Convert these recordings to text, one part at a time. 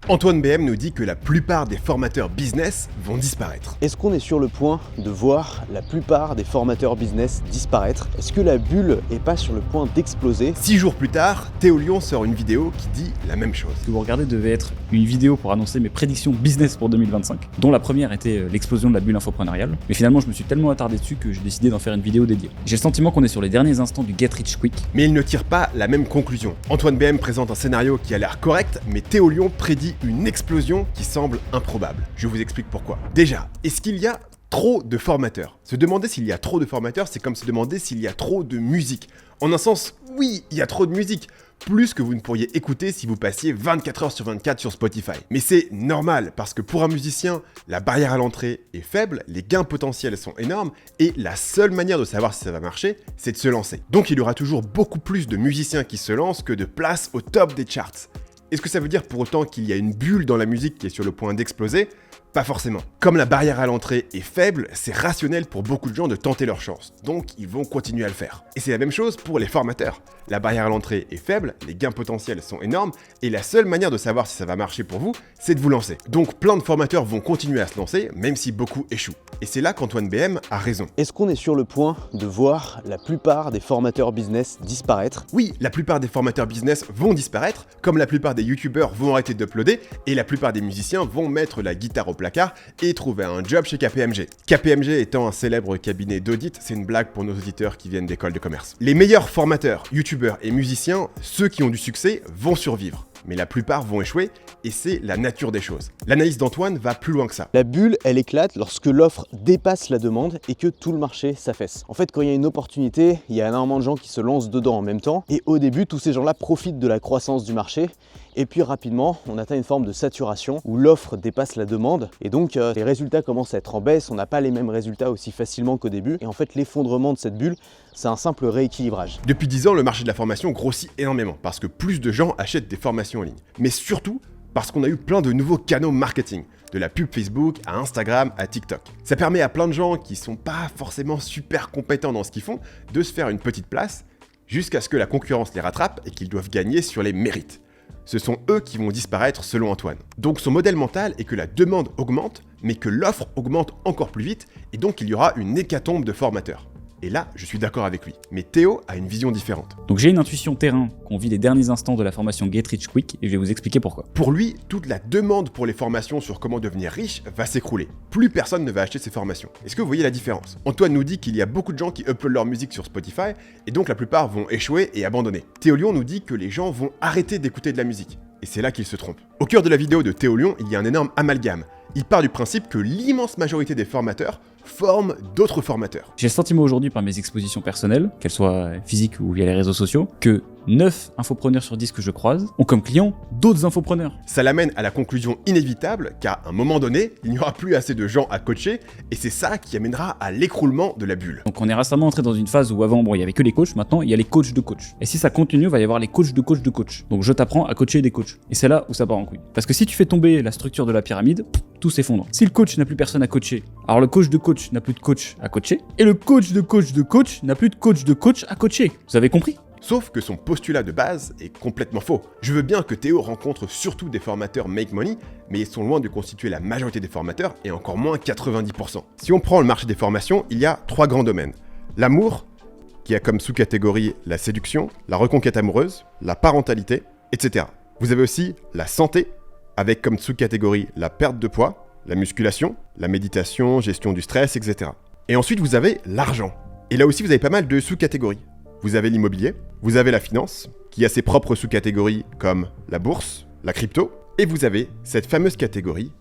Antoine BM nous dit que la plupart des formateurs business vont disparaître. Est-ce qu'on est sur le point de voir la plupart des formateurs business disparaître? Est-ce que la bulle est pas sur le point d'exploser? 6 jours plus tard, Théo Lyon sort une vidéo qui dit la même chose. Ce que vous regardez devait être une vidéo pour annoncer mes prédictions business pour 2025, dont la première était l'explosion de la bulle infoprenariale. Mais finalement, je me suis tellement attardé dessus que j'ai décidé d'en faire une vidéo dédiée. J'ai le sentiment qu'on est sur les derniers instants du Get Rich Quick. Mais il ne tire pas la même conclusion. Antoine BM présente un scénario qui a l'air correct, mais Théo Lyon prédit une explosion qui semble improbable. Je vous explique pourquoi. Déjà, est-ce qu'il y a trop de formateurs? Se demander s'il y a trop de formateurs, c'est comme se demander s'il y a trop de musique. En un sens, oui, il y a trop de musique. Plus que vous ne pourriez écouter si vous passiez 24 heures sur 24 sur Spotify. Mais c'est normal, parce que pour un musicien, la barrière à l'entrée est faible, les gains potentiels sont énormes, et la seule manière de savoir si ça va marcher, c'est de se lancer. Donc il y aura toujours beaucoup plus de musiciens qui se lancent que de places au top des charts. Est-ce que ça veut dire pour autant qu'il y a une bulle dans la musique qui est sur le point d'exploser? Pas forcément. Comme la barrière à l'entrée est faible, c'est rationnel pour beaucoup de gens de tenter leur chance. Donc ils vont continuer à le faire. Et c'est la même chose pour les formateurs. La barrière à l'entrée est faible, les gains potentiels sont énormes, et la seule manière de savoir si ça va marcher pour vous, c'est de vous lancer. Donc plein de formateurs vont continuer à se lancer, même si beaucoup échouent. Et c'est là qu'Antoine BM a raison. Est-ce qu'on est sur le point de voir la plupart des formateurs business disparaître? Oui, la plupart des formateurs business vont disparaître, comme la plupart des youtubeurs vont arrêter d'uploader, et la plupart des musiciens vont mettre la guitare au placard et trouver un job chez KPMG. KPMG étant un célèbre cabinet d'audit, c'est une blague pour nos auditeurs qui viennent d'écoles de commerce. Les meilleurs formateurs, youtubeurs et musiciens, ceux qui ont du succès, vont survivre. Mais la plupart vont échouer, et c'est la nature des choses. L'analyse d'Antoine va plus loin que ça. La bulle, elle éclate lorsque l'offre dépasse la demande et que tout le marché s'affaisse. En fait, quand il y a une opportunité, il y a énormément de gens qui se lancent dedans en même temps. Et au début, tous ces gens-là profitent de la croissance du marché. Et puis rapidement, on atteint une forme de saturation où l'offre dépasse la demande. Et donc, les résultats commencent à être en baisse. On n'a pas les mêmes résultats aussi facilement qu'au début. Et en fait, l'effondrement de cette bulle, c'est un simple rééquilibrage. Depuis 10 ans, le marché de la formation grossit énormément parce que plus de gens achètent des formations en ligne. Mais surtout, parce qu'on a eu plein de nouveaux canaux marketing, de la pub Facebook à Instagram à TikTok. Ça permet à plein de gens qui sont pas forcément super compétents dans ce qu'ils font de se faire une petite place jusqu'à ce que la concurrence les rattrape et qu'ils doivent gagner sur les mérites. Ce sont eux qui vont disparaître selon Antoine. Donc son modèle mental est que la demande augmente, mais que l'offre augmente encore plus vite, et donc il y aura une hécatombe de formateurs. Et là, je suis d'accord avec lui. Mais Théo a une vision différente. Donc j'ai une intuition terrain qu'on vit les derniers instants de la formation Get Rich Quick, et je vais vous expliquer pourquoi. Pour lui, toute la demande pour les formations sur comment devenir riche va s'écrouler. Plus personne ne va acheter ces formations. Est-ce que vous voyez la différence? Antoine nous dit qu'il y a beaucoup de gens qui uploadent leur musique sur Spotify, et donc la plupart vont échouer et abandonner. Théo Lyon nous dit que les gens vont arrêter d'écouter de la musique. Et c'est là qu'il se trompe. Au cœur de la vidéo de Théo Lyon, il y a un énorme amalgame. Il part du principe que l'immense majorité des formateurs forment d'autres formateurs. J'ai le sentiment aujourd'hui par mes expositions personnelles, qu'elles soient physiques ou via les réseaux sociaux, que 9 infopreneurs sur 10 que je croise ont comme clients d'autres infopreneurs. Ça l'amène à la conclusion inévitable qu'à un moment donné, il n'y aura plus assez de gens à coacher et c'est ça qui amènera à l'écroulement de la bulle. Donc on est récemment entré dans une phase où avant, il y avait que les coachs, maintenant il y a les coachs de coachs. Et si ça continue, il va y avoir les coachs de coachs de coachs. Donc je t'apprends à coacher des coachs. Et c'est là où ça part en couille. Parce que si tu fais tomber la structure de la pyramide, tout s'effondre. Si le coach n'a plus personne à coacher, alors le coach de coach n'a plus de coach à coacher, et le coach de coach de coach n'a plus de coach à coacher. Vous avez compris ? Sauf que son postulat de base est complètement faux. Je veux bien que Théo rencontre surtout des formateurs make money, mais ils sont loin de constituer la majorité des formateurs et encore moins 90%. Si on prend le marché des formations, il y a 3 grands domaines. L'amour, qui a comme sous-catégorie la séduction, la reconquête amoureuse, la parentalité, etc. Vous avez aussi la santé, avec comme sous-catégorie la perte de poids, la musculation, la méditation, gestion du stress, etc. Et ensuite vous avez l'argent. Et là aussi vous avez pas mal de sous-catégories. Vous avez l'immobilier, vous avez la finance, qui a ses propres sous-catégories comme la bourse, la crypto, et vous avez cette fameuse catégorie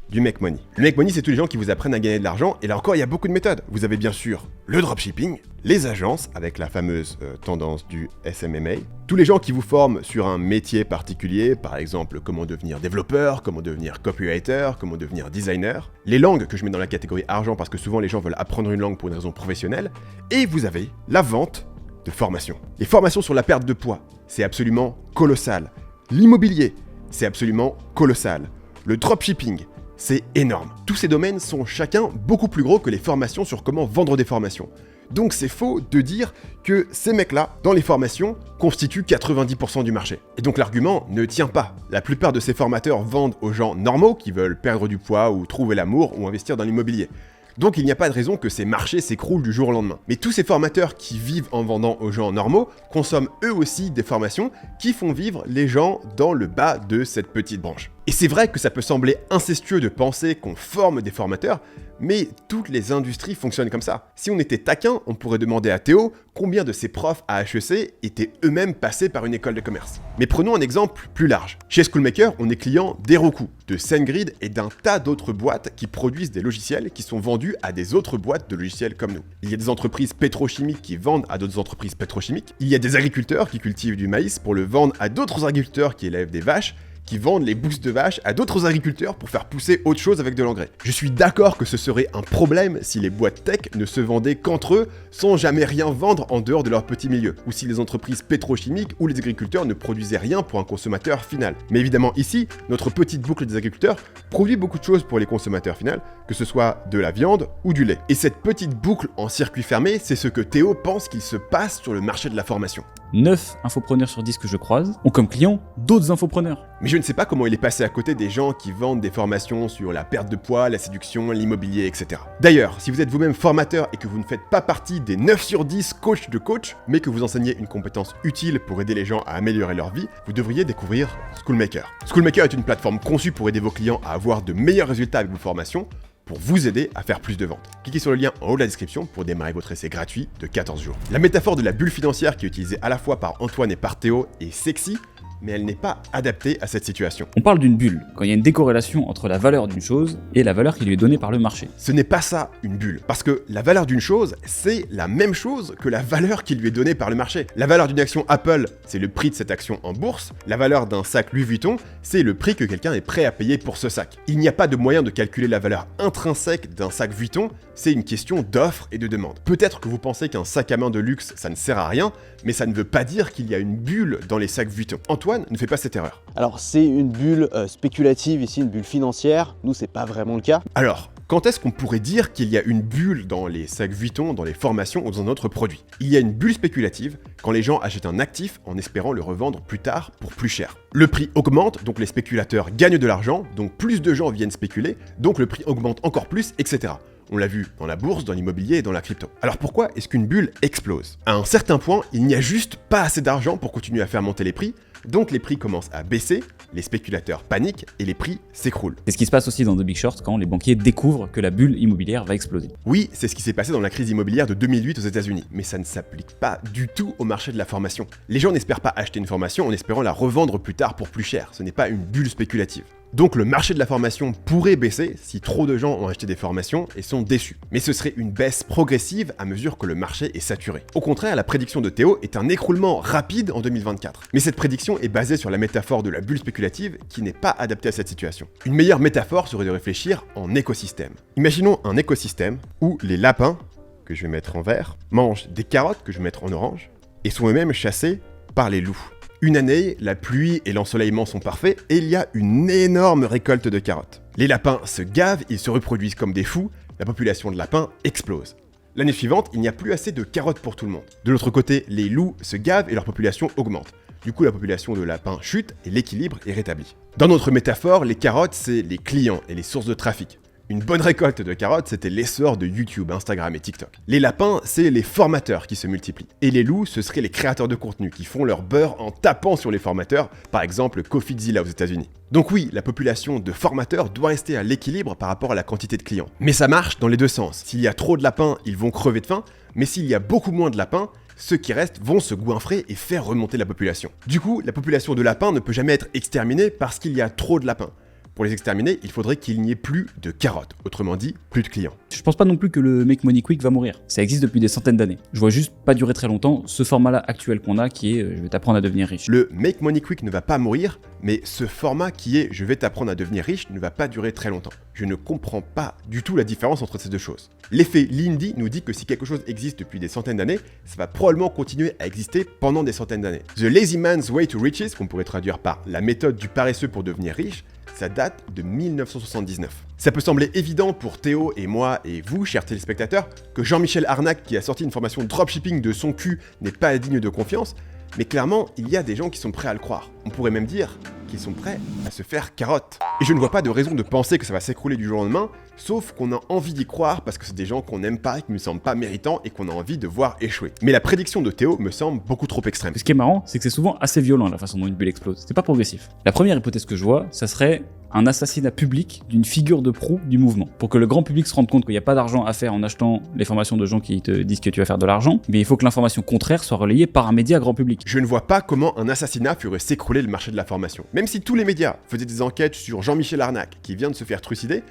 du make money. Le make money, c'est tous les gens qui vous apprennent à gagner de l'argent, et là encore, il y a beaucoup de méthodes. Vous avez bien sûr le dropshipping, les agences, avec la fameuse tendance du SMMA, tous les gens qui vous forment sur un métier particulier, par exemple comment devenir développeur, comment devenir copywriter, comment devenir designer, les langues que je mets dans la catégorie argent parce que souvent les gens veulent apprendre une langue pour une raison professionnelle, et vous avez la vente de formation. Les formations sur la perte de poids, c'est absolument colossal. L'immobilier, c'est absolument colossal. Le dropshipping, c'est énorme. Tous ces domaines sont chacun beaucoup plus gros que les formations sur comment vendre des formations. Donc c'est faux de dire que ces mecs-là, dans les formations, constituent 90% du marché. Et donc l'argument ne tient pas. La plupart de ces formateurs vendent aux gens normaux qui veulent perdre du poids ou trouver l'amour ou investir dans l'immobilier. Donc il n'y a pas de raison que ces marchés s'écroulent du jour au lendemain. Mais tous ces formateurs qui vivent en vendant aux gens normaux consomment eux aussi des formations qui font vivre les gens dans le bas de cette petite branche. Et c'est vrai que ça peut sembler incestueux de penser qu'on forme des formateurs, mais toutes les industries fonctionnent comme ça. Si on était taquin, on pourrait demander à Théo combien de ses profs à HEC étaient eux-mêmes passés par une école de commerce. Mais prenons un exemple plus large. Chez Schoolmaker, on est client d'Heroku, de SendGrid et d'un tas d'autres boîtes qui produisent des logiciels qui sont vendus à des autres boîtes de logiciels comme nous. Il y a des entreprises pétrochimiques qui vendent à d'autres entreprises pétrochimiques. Il y a des agriculteurs qui cultivent du maïs pour le vendre à d'autres agriculteurs qui élèvent des vaches, qui vendent les bousses de vache à d'autres agriculteurs pour faire pousser autre chose avec de l'engrais. Je suis d'accord que ce serait un problème si les boîtes tech ne se vendaient qu'entre eux sans jamais rien vendre en dehors de leur petit milieu, ou si les entreprises pétrochimiques ou les agriculteurs ne produisaient rien pour un consommateur final. Mais évidemment ici, notre petite boucle des agriculteurs produit beaucoup de choses pour les consommateurs finaux, que ce soit de la viande ou du lait. Et cette petite boucle en circuit fermé, c'est ce que Théo pense qu'il se passe sur le marché de la formation. 9 infopreneurs sur 10 que je croise ont comme clients d'autres infopreneurs. Mais je ne sais pas comment il est passé à côté des gens qui vendent des formations sur la perte de poids, la séduction, l'immobilier, etc. D'ailleurs, si vous êtes vous-même formateur et que vous ne faites pas partie des 9 sur 10 coachs de coach, mais que vous enseignez une compétence utile pour aider les gens à améliorer leur vie, vous devriez découvrir Schoolmaker. Schoolmaker est une plateforme conçue pour aider vos clients à avoir de meilleurs résultats avec vos formations, pour vous aider à faire plus de ventes. Cliquez sur le lien en haut de la description pour démarrer votre essai gratuit de 14 jours. La métaphore de la bulle financière qui est utilisée à la fois par Antoine et par Théo est sexy, mais elle n'est pas adaptée à cette situation. On parle d'une bulle, quand il y a une décorrélation entre la valeur d'une chose et la valeur qui lui est donnée par le marché. Ce n'est pas ça une bulle, parce que la valeur d'une chose, c'est la même chose que la valeur qui lui est donnée par le marché. La valeur d'une action Apple, c'est le prix de cette action en bourse. La valeur d'un sac Louis Vuitton, c'est le prix que quelqu'un est prêt à payer pour ce sac. Il n'y a pas de moyen de calculer la valeur intrinsèque d'un sac Vuitton, c'est une question d'offre et de demande. Peut-être que vous pensez qu'un sac à main de luxe, ça ne sert à rien, mais ça ne veut pas dire qu'il y a une bulle dans les sacs Vuitton. Antoine ne fait pas cette erreur. Alors c'est une bulle spéculative ici, une bulle financière. Nous, c'est pas vraiment le cas. Alors, quand est-ce qu'on pourrait dire qu'il y a une bulle dans les sacs Vuitton, dans les formations ou dans un autre produit? Il y a une bulle spéculative quand les gens achètent un actif en espérant le revendre plus tard pour plus cher. Le prix augmente, donc les spéculateurs gagnent de l'argent, donc plus de gens viennent spéculer, donc le prix augmente encore plus, etc. On l'a vu dans la bourse, dans l'immobilier et dans la crypto. Alors pourquoi est-ce qu'une bulle explose? À un certain point, il n'y a juste pas assez d'argent pour continuer à faire monter les prix, donc les prix commencent à baisser, les spéculateurs paniquent et les prix s'écroulent. C'est ce qui se passe aussi dans The Big Short quand les banquiers découvrent que la bulle immobilière va exploser. Oui, c'est ce qui s'est passé dans la crise immobilière de 2008 aux États-Unis, mais ça ne s'applique pas du tout au marché de la formation. Les gens n'espèrent pas acheter une formation en espérant la revendre plus tard pour plus cher, ce n'est pas une bulle spéculative. Donc le marché de la formation pourrait baisser si trop de gens ont acheté des formations et sont déçus. Mais ce serait une baisse progressive à mesure que le marché est saturé. Au contraire, la prédiction de Théo est un écroulement rapide en 2024. Mais cette prédiction est basée sur la métaphore de la bulle spéculative qui n'est pas adaptée à cette situation. Une meilleure métaphore serait de réfléchir en écosystème. Imaginons un écosystème où les lapins, que je vais mettre en vert, mangent des carottes, que je vais mettre en orange, et sont eux-mêmes chassés par les loups. Une année, la pluie et l'ensoleillement sont parfaits et il y a une énorme récolte de carottes. Les lapins se gavent, ils se reproduisent comme des fous, la population de lapins explose. L'année suivante, il n'y a plus assez de carottes pour tout le monde. De l'autre côté, les loups se gavent et leur population augmente. Du coup, la population de lapins chute et l'équilibre est rétabli. Dans notre métaphore, les carottes, c'est les clients et les sources de trafic. Une bonne récolte de carottes, c'était l'essor de YouTube, Instagram et TikTok. Les lapins, c'est les formateurs qui se multiplient. Et les loups, ce seraient les créateurs de contenu qui font leur beurre en tapant sur les formateurs, par exemple CoffeeZilla aux États-Unis. Donc oui, la population de formateurs doit rester à l'équilibre par rapport à la quantité de clients. Mais ça marche dans les deux sens. S'il y a trop de lapins, ils vont crever de faim, mais s'il y a beaucoup moins de lapins, ceux qui restent vont se goinfrer et faire remonter la population. Du coup, la population de lapins ne peut jamais être exterminée parce qu'il y a trop de lapins. Pour les exterminer, il faudrait qu'il n'y ait plus de carottes, autrement dit, plus de clients. Je pense pas non plus que le Make Money Quick va mourir. Ça existe depuis des centaines d'années. Je vois juste pas durer très longtemps ce format-là actuel qu'on a qui est je vais t'apprendre à devenir riche. Le Make Money Quick ne va pas mourir, mais ce format qui est je vais t'apprendre à devenir riche ne va pas durer très longtemps. Je ne comprends pas du tout la différence entre ces deux choses. L'effet Lindy nous dit que si quelque chose existe depuis des centaines d'années, ça va probablement continuer à exister pendant des centaines d'années. The Lazy Man's Way to Riches, qu'on pourrait traduire par la méthode du paresseux pour devenir riche, ça date de 1979. Ça peut sembler évident pour Théo et moi et vous, chers téléspectateurs, que Jean-Michel Arnac, qui a sorti une formation dropshipping de son cul, n'est pas digne de confiance, mais clairement, il y a des gens qui sont prêts à le croire. On pourrait même dire qu'ils sont prêts à se faire carotte. Et je ne vois pas de raison de penser que ça va s'écrouler du jour au lendemain, sauf qu'on a envie d'y croire parce que c'est des gens qu'on n'aime pas et qui ne semblent pas méritants et qu'on a envie de voir échouer. Mais la prédiction de Théo me semble beaucoup trop extrême. Ce qui est marrant, c'est que c'est souvent assez violent la façon dont une bulle explose. C'est pas progressif. La première hypothèse que je vois, ça serait un assassinat public d'une figure de proue du mouvement. Pour que le grand public se rende compte qu'il n'y a pas d'argent à faire en achetant les formations de gens qui te disent que tu vas faire de l'argent, mais il faut que l'information contraire soit relayée par un média grand public. Je ne vois pas comment un assassinat ferait s'écrouler le marché de la formation. Même si tous les médias faisaient des enquêtes sur Jean-Michel Arnac, qui vient de se faire trucider,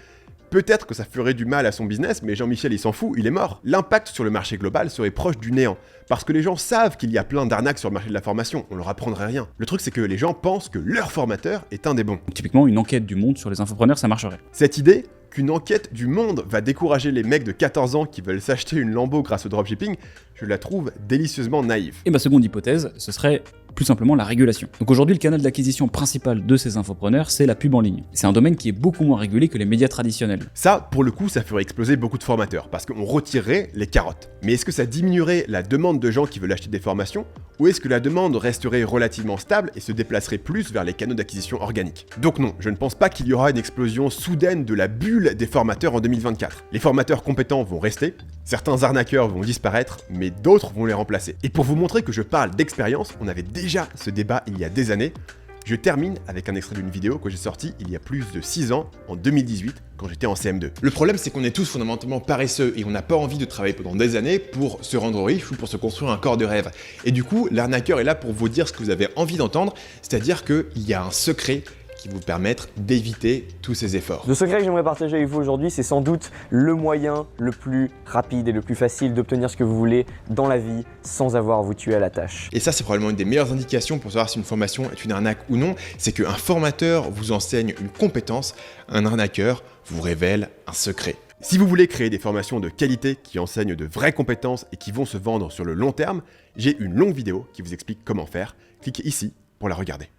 peut-être que ça ferait du mal à son business, mais Jean-Michel il s'en fout, il est mort. L'impact sur le marché global serait proche du néant, parce que les gens savent qu'il y a plein d'arnaques sur le marché de la formation, on leur apprendrait rien. Le truc c'est que les gens pensent que leur formateur est un des bons. Donc, typiquement, une enquête du Monde sur les infopreneurs, ça marcherait. Cette idée qu'une enquête du Monde va décourager les mecs de 14 ans qui veulent s'acheter une Lambo grâce au dropshipping, je la trouve délicieusement naïve. Et ma seconde hypothèse, ce serait plus simplement la régulation. Donc aujourd'hui, le canal d'acquisition principal de ces infopreneurs, c'est la pub en ligne. C'est un domaine qui est beaucoup moins régulé que les médias traditionnels. Ça, pour le coup, ça ferait exploser beaucoup de formateurs, parce qu'on retirerait les carottes. Mais est-ce que ça diminuerait la demande de gens qui veulent acheter des formations, ou est-ce que la demande resterait relativement stable et se déplacerait plus vers les canaux d'acquisition organiques? Donc non, je ne pense pas qu'il y aura une explosion soudaine de la bulle des formateurs en 2024. Les formateurs compétents vont rester, certains arnaqueurs vont disparaître, mais d'autres vont les remplacer. Et pour vous montrer que je parle d'expérience, on avait déjà ce débat il y a des années. Je termine avec un extrait d'une vidéo que j'ai sortie il y a plus de 6 ans, en 2018, quand j'étais en CM2. Le problème, c'est qu'on est tous fondamentalement paresseux et on n'a pas envie de travailler pendant des années pour se rendre riche ou pour se construire un corps de rêve. Et du coup, l'arnaqueur est là pour vous dire ce que vous avez envie d'entendre, c'est-à-dire qu'il y a un secret qui vous permettre d'éviter tous ces efforts. Le secret que j'aimerais partager avec vous aujourd'hui, c'est sans doute le moyen le plus rapide et le plus facile d'obtenir ce que vous voulez dans la vie sans avoir à vous tuer à la tâche. Et ça, c'est probablement une des meilleures indications pour savoir si une formation est une arnaque ou non, c'est qu'un formateur vous enseigne une compétence, un arnaqueur vous révèle un secret. Si vous voulez créer des formations de qualité qui enseignent de vraies compétences et qui vont se vendre sur le long terme, j'ai une longue vidéo qui vous explique comment faire. Cliquez ici pour la regarder.